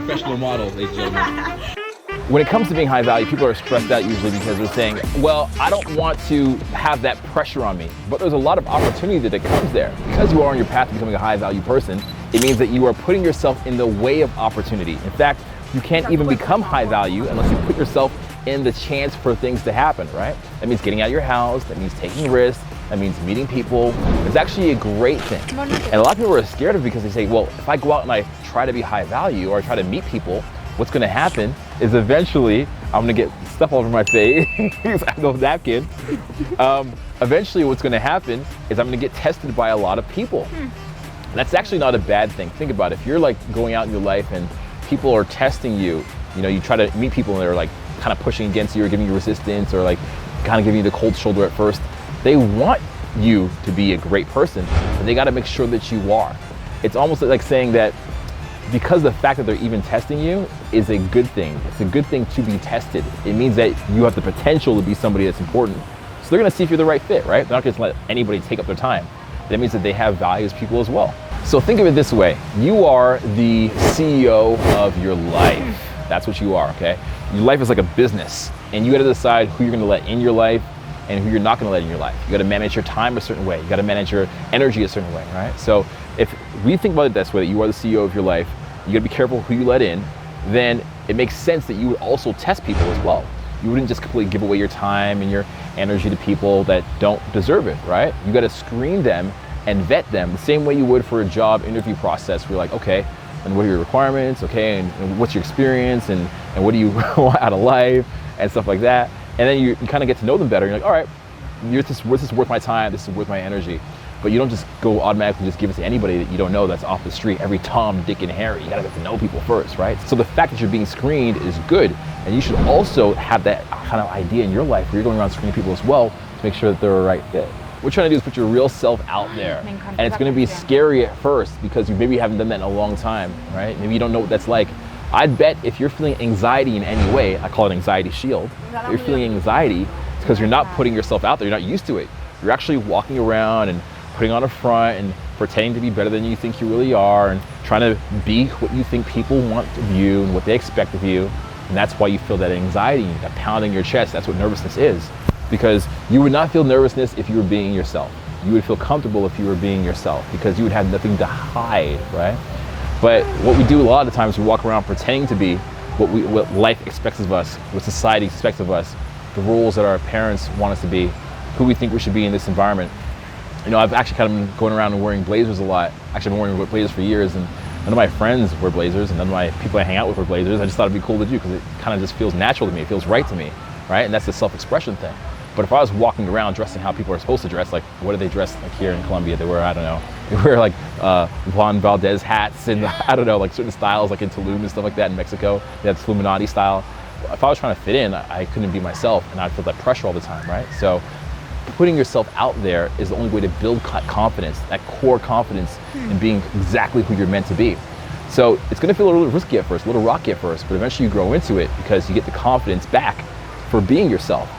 professional model, ladies and gentlemen. When it comes to being high value, people are stressed out usually because they're saying, well, I don't want to have that pressure on me. But there's a lot of opportunity that comes there. Because you are on your path to becoming a high value person, it means that you are putting yourself in the way of opportunity. In fact, you can't even become high value unless you put yourself in the chance for things to happen, right? That means getting out of your house, that means taking risks, that means meeting people. It's actually a great thing. And a lot of people are scared of it because they say, well, if I go out and I try to be high value or I try to meet people, what's gonna happen is eventually I'm gonna get stuff all over my face. I have no napkin. Eventually what's gonna happen is I'm gonna get tested by a lot of people. That's actually not a bad thing. Think about it. If you're like going out in your life and people are testing you, you know, you try to meet people and they're like kind of pushing against you or giving you resistance or like kind of giving you the cold shoulder at first. They want you to be a great person, but they gotta make sure that you are. It's almost like saying that because the fact that they're even testing you is a good thing. It's a good thing to be tested. It means that you have the potential to be somebody that's important. So they're gonna see if you're the right fit, right? They're not gonna let anybody take up their time. That means that they have value as people as well. So think of it this way. You are the CEO of your life. That's what you are, okay? Your life is like a business and you gotta decide who you're gonna let in your life and who you're not gonna let in your life. You gotta manage your time a certain way. You gotta manage your energy a certain way, right? So if we think about it this way, that you are the CEO of your life, you gotta be careful who you let in, then it makes sense that you would also test people as well. You wouldn't just completely give away your time and your energy to people that don't deserve it, right? You gotta screen them and vet them the same way you would for a job interview process. Where you're like, okay, and what are your requirements, okay, and what's your experience, and what do you want out of life, and stuff like that. And then you kind of get to know them better. You're like, all right, this is worth my time, this is worth my energy. But you don't just go automatically just give it to anybody that you don't know that's off the street, every Tom, Dick, and Harry. You gotta get to know people first, right? So the fact that you're being screened is good. And you should also have that kind of idea in your life where you're going around screening people as well to make sure that they're a right fit. What we're trying to do is put your real self out there. And it's gonna be scary at first because you maybe haven't done that in a long time, right? Maybe you don't know what that's like. I'd bet if you're feeling anxiety in any way, I call it anxiety shield. If you're feeling anxiety, it's because you're not putting yourself out there, you're not used to it. You're actually walking around and putting on a front and pretending to be better than you think you really are and trying to be what you think people want of you and what they expect of you. And that's why you feel that anxiety, that pounding your chest. That's what nervousness is. Because you would not feel nervousness if you were being yourself. You would feel comfortable if you were being yourself because you would have nothing to hide, right? But what we do a lot of the times, we walk around pretending to be what life expects of us, what society expects of us, the roles that our parents want us to be, who we think we should be in this environment. You know, I've actually kind of been going around and wearing blazers a lot. Actually, I've been wearing blazers for years, and none of my friends wear blazers, and none of my people I hang out with wear blazers. I just thought it'd be cool to do because it kind of just feels natural to me. It feels right to me, right? And that's the self-expression thing. But if I was walking around dressing how people are supposed to dress, like what do they dress like here in Colombia? They wear, I don't know, they wear like Juan Valdez hats and I don't know, like certain styles like in Tulum and stuff like that in Mexico. They have Illuminati style. If I was trying to fit in, I couldn't be myself and I'd feel that pressure all the time, right? So putting yourself out there is the only way to build confidence, that core confidence in being exactly who you're meant to be. So it's gonna feel a little risky at first, a little rocky at first, but eventually you grow into it because you get the confidence back for being yourself.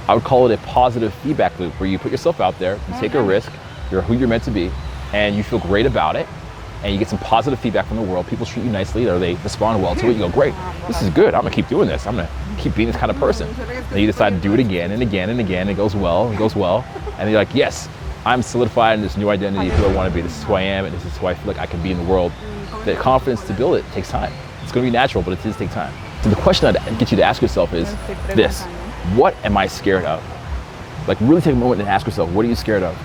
I would call it a positive feedback loop where you put yourself out there, you take a risk, you're who you're meant to be, and you feel great about it, and you get some positive feedback from the world. People treat you nicely or they respond well to it. You go, great, this is good, I'm gonna keep doing this. I'm gonna keep being this kind of person. And you decide to do it again and again and again. It goes well, and you're like, yes, I'm solidified in this new identity of who I wanna be. This is who I am, and this is who I feel like I can be in the world. The confidence to build it takes time. It's gonna be natural, but it does take time. So the question I'd get you to ask yourself is this: what am I scared of? Like really take a moment and ask yourself, what are you scared of?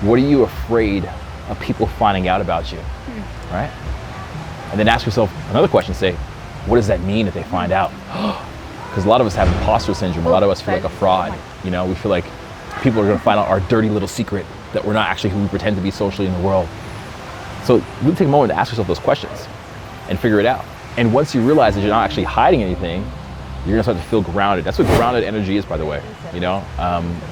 What are you afraid of people finding out about you, right? And then ask yourself another question, say, what does that mean if they find out? Because a lot of us have imposter syndrome. A lot of us feel like a fraud. You know, we feel like people are gonna find out our dirty little secret that we're not actually who we pretend to be socially in the world. So really take a moment to ask yourself those questions and figure it out. And once you realize that you're not actually hiding anything, you're gonna start to feel grounded. That's what grounded energy is, by the way. You know,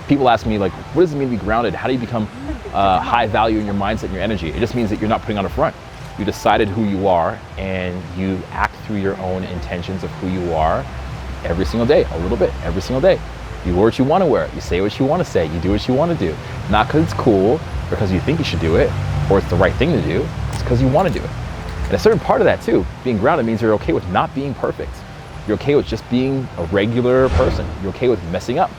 people ask me like, what does it mean to be grounded? How do you become high value in your mindset and your energy? It just means that you're not putting on a front. You decided who you are and you act through your own intentions of who you are every single day, a little bit, every single day. You wear what you wanna wear, you say what you wanna say, you do what you wanna do. Not because it's cool, or because you think you should do it, or it's the right thing to do, it's because you wanna do it. And a certain part of that too, being grounded means you're okay with not being perfect. You're okay with just being a regular person. You're okay with messing up.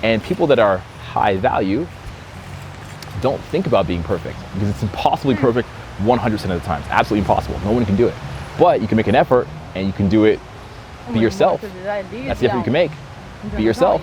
And people that are high value don't think about being perfect because it's impossibly perfect 100% of the time. It's absolutely impossible. No one can do it. But you can make an effort and you can do it. Be yourself. That's the effort you can make. Be yourself.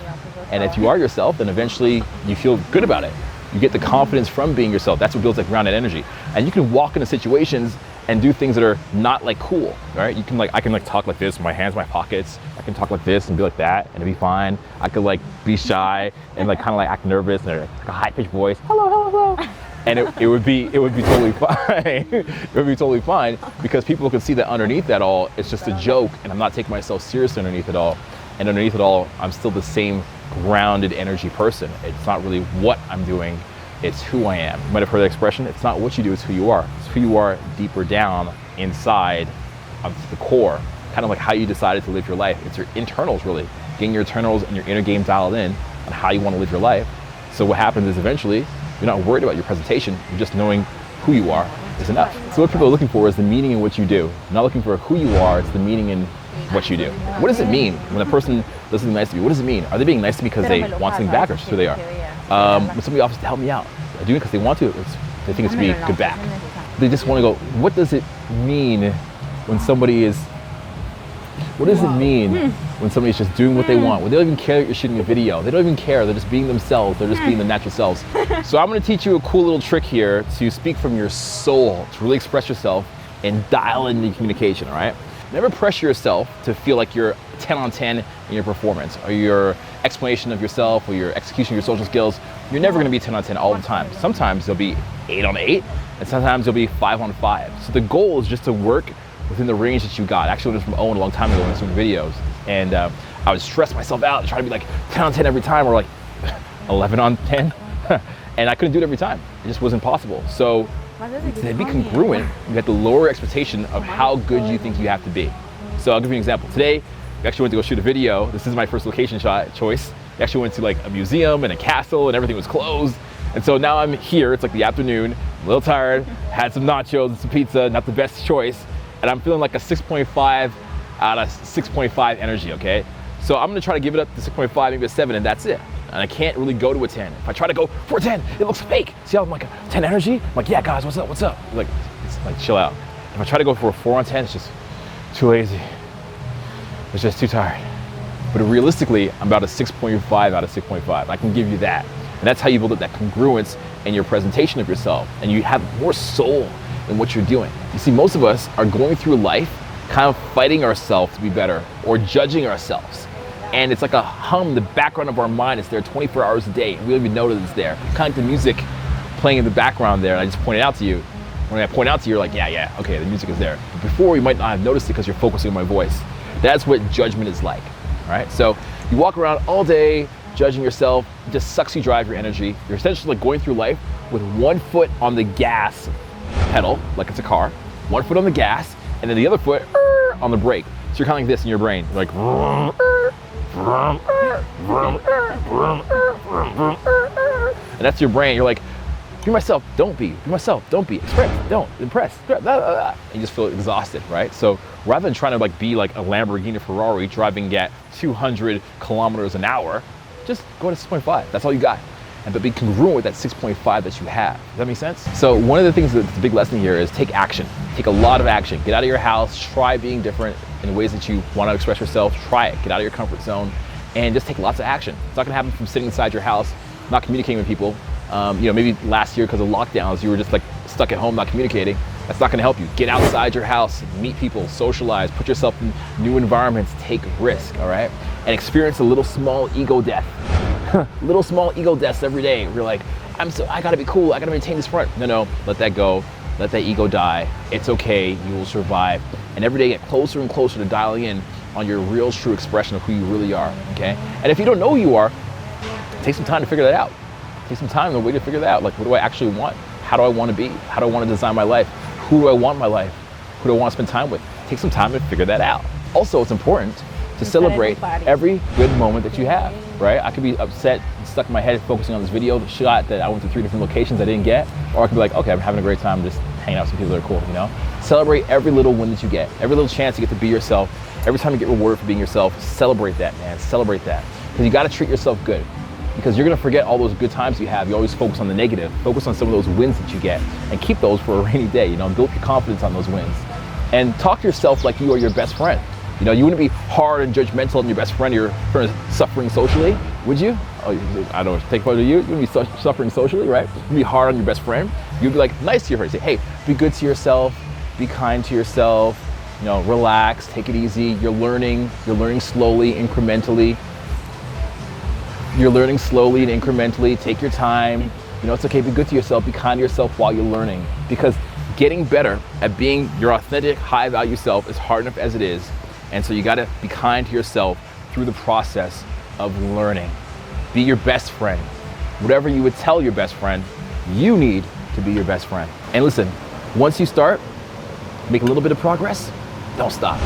And if you are yourself, then eventually you feel good about it. You get the confidence from being yourself. That's what builds that grounded energy. And you can walk into situations and do things that are not like cool, right? You can like, I can like talk like this, with my hands in my pockets. I can talk like this and be like that and it'll be fine. I could like be shy and like kind of like act nervous and like a high pitched voice. Hello, hello, hello. And it would be totally fine. It would be totally fine because people can see that underneath that all, it's just a joke and I'm not taking myself seriously underneath it all. And underneath it all, I'm still the same grounded energy person. It's not really what I'm doing, it's who I am. You might have heard that expression, it's not what you do, it's who you are. It's who you are deeper down inside of the core, kind of like how you decided to live your life. It's your internals really, getting your internals and your inner game dialed in on how you want to live your life. So what happens is eventually, you're not worried about your presentation, you're just knowing who you are is enough. So what people are looking for is the meaning in what you do. You're not looking for who you are, it's the meaning in what you do. What does it mean when a person does something nice to me? What does it mean? Are they being nice to me because they want something back or just who they are? When somebody offers to help me out, they're doing it because they want to, they think it's to be good back. They just want to go, what does it mean when somebody is, what does it mean when somebody's just doing what they want? When they don't even care that you're shooting a video. They don't even care, they're just being themselves. They're just being their natural selves. So I'm gonna teach you a cool little trick here to speak from your soul, to really express yourself and dial in the communication, all right? Never pressure yourself to feel like you're 10 on 10 in your performance or your explanation of yourself or your execution of your social skills. You're never gonna be 10 on 10 all the time. Sometimes you'll be 8 on 8 and sometimes you'll be 5 on 5. So the goal is just to work within the range that you got. Actually, I learned from Owen a long time ago when I was doing videos. And I would stress myself out and try to be like 10 on 10 every time or like 11 on 10. And I couldn't do it every time. It just wasn't possible. So to be congruent, you have to lower your expectation of how good you think you have to be. So I'll give you an example. Today, we actually went to go shoot a video. This is my first location choice. We actually went to like a museum and a castle and everything was closed. And so now I'm here, it's like the afternoon, I'm a little tired, had some nachos and some pizza, not the best choice. And I'm feeling like a 6.5 out of 6.5 energy, okay? So I'm gonna try to give it up to 6.5, maybe a 7, and that's it. And I can't really go to a 10. If I try to go for a 10, it looks fake. See how I'm like a 10 energy? I'm like, yeah guys, what's up, what's up? Like, it's like chill out. If I try to go for a 4 on 10, it's just too lazy. It's just too tired. But realistically, I'm about a 6.5 out of 6.5. I can give you that. And that's how you build up that congruence in your presentation of yourself. And you have more soul in what you're doing. You see, most of us are going through life kind of fighting ourselves to be better or judging ourselves. And it's like a hum, the background of our mind is there 24 hours a day. And we don't even know that it's there. Kind of like the music playing in the background there. And I just pointed out to you. When I point out to you, you're like, yeah, okay, the music is there. But before, you might not have noticed it because you're focusing on my voice. That's what judgment is like, all right? So you walk around all day judging yourself, it just sucks you dry of your energy. You're essentially like going through life with one foot on the gas pedal, like it's a car, one foot on the gas, and then the other foot on the brake. So you're kind of like this in your brain, you're like, and that's your brain. You're like, be myself, don't be. Be myself, don't be. Express, don't. Impress. And you just feel exhausted, right? So rather than trying to like be like a Lamborghini Ferrari driving at 200 kilometers an hour, just go to 6.5. That's all you got. But be congruent with that 6.5 that you have. Does that make sense? So one of the things that's the big lesson here is take action. Take a lot of action. Get out of your house, try being different in ways that you want to express yourself. Try it. Get out of your comfort zone and just take lots of action. It's not gonna happen from sitting inside your house, not communicating with people. Maybe last year because of lockdowns, you were just like stuck at home, not communicating. That's not gonna help you. Get outside your house, meet people, socialize, put yourself in new environments, take risk, all right? And experience a little small ego death. Little small ego deaths every day. You're like, I gotta be cool, I gotta maintain this front. No, let that go. Let that ego die. It's okay, you will survive. And every day get closer and closer to dialing in on your real true expression of who you really are, okay? And if you don't know who you are, take some time to figure that out. Take some time and a way to figure that out. Like, what do I actually want? How do I want to be? How do I want to design my life? Who do I want in my life? Who do I want to spend time with? Take some time to figure that out. Also, it's important to celebrate every good moment that you have, right? I could be upset, stuck in my head, focusing on this video shot that I went to 3 different locations I didn't get, or I could be like, okay, I'm having a great time, just hanging out with some people that are cool, you know? Celebrate every little win that you get, every little chance you get to be yourself, every time you get rewarded for being yourself, celebrate that, man, celebrate that. Because you gotta treat yourself good. Because you're gonna forget all those good times you have. You always focus on the negative, focus on some of those wins that you get, and keep those for a rainy day, you know, and build your confidence on those wins. And talk to yourself like you are your best friend. You know, you wouldn't be hard and judgmental on your best friend, you're suffering socially, would you? Oh, I don't take part of you. You wouldn't be suffering socially, right? You'd be hard on your best friend. You'd be like nice to your friend. Say, hey, be good to yourself, be kind to yourself, you know, relax, take it easy. You're learning slowly, incrementally. You're learning slowly and incrementally. Take your time. You know, it's okay, be good to yourself, be kind to yourself while you're learning. Because getting better at being your authentic, high value self is hard enough as it is. And so you gotta be kind to yourself through the process of learning. Be your best friend. Whatever you would tell your best friend, you need to be your best friend. And listen, once you start, make a little bit of progress, don't stop.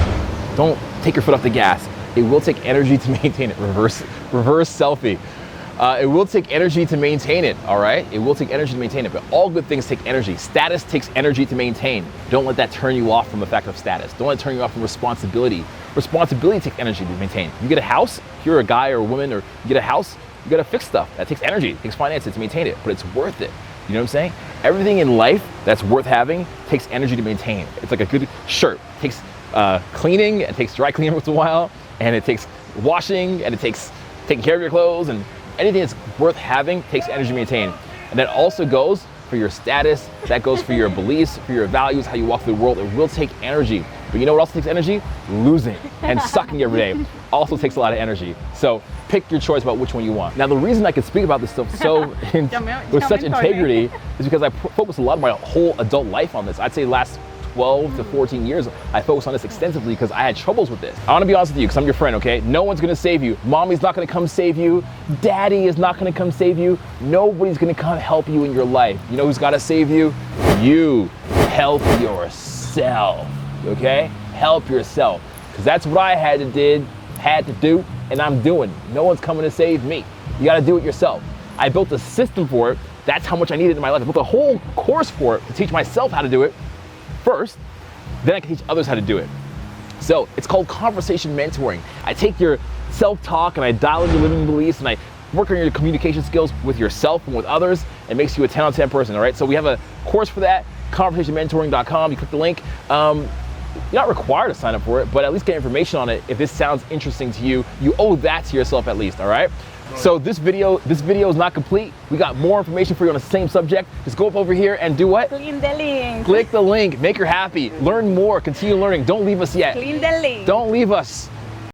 Don't take your foot off the gas. It will take energy to maintain it. Reverse selfie. It will take energy to maintain it, all right? It will take energy to maintain it, but all good things take energy. Status takes energy to maintain. Don't let that turn you off from the fact of status. Don't let it turn you off from responsibility. Responsibility takes energy to maintain. You get a house, if you're a guy or a woman, or you get a house, you gotta fix stuff. That takes energy, it takes finances to maintain it, but it's worth it. You know what I'm saying? Everything in life that's worth having takes energy to maintain. It's like a good shirt. It takes cleaning, it takes dry cleaning once in a while, and it takes washing, and it takes taking care of your clothes, and anything that's worth having takes energy to maintain. And that also goes for your status, that goes for your beliefs, for your values, how you walk through the world. It will take energy. But you know what else takes energy? Losing and sucking every day also takes a lot of energy. So pick your choice about which one you want. Now the reason I can speak about this stuff with such integrity is because I focus a lot of my whole adult life on this. I'd say last 12 to 14 years, I focused on this extensively because I had troubles with this. I wanna be honest with you, because I'm your friend, okay? No one's gonna save you. Mommy's not gonna come save you. Daddy is not gonna come save you. Nobody's gonna come help you in your life. You know who's gotta save you? You. Help yourself, okay? Help yourself. Because that's what I had to do, and I'm doing. No one's coming to save me. You gotta do it yourself. I built a system for it. That's how much I needed in my life. I built a whole course for it to teach myself how to do it first, then I can teach others how to do it. So it's called conversation mentoring. I take your self-talk and I dial in your limiting beliefs and I work on your communication skills with yourself and with others. It makes you a 10 out of 10 person, all right? So we have a course for that, conversationmentoring.com. You click the link. You're not required to sign up for it, but at least get information on it. If this sounds interesting to you, you owe that to yourself at least, all right? So this video is not complete. We got more information for you on the same subject. Just go up over here and do what? Click the link. Click the link, make her happy. Learn more, continue learning. Don't leave us yet. Click the link. Don't leave us.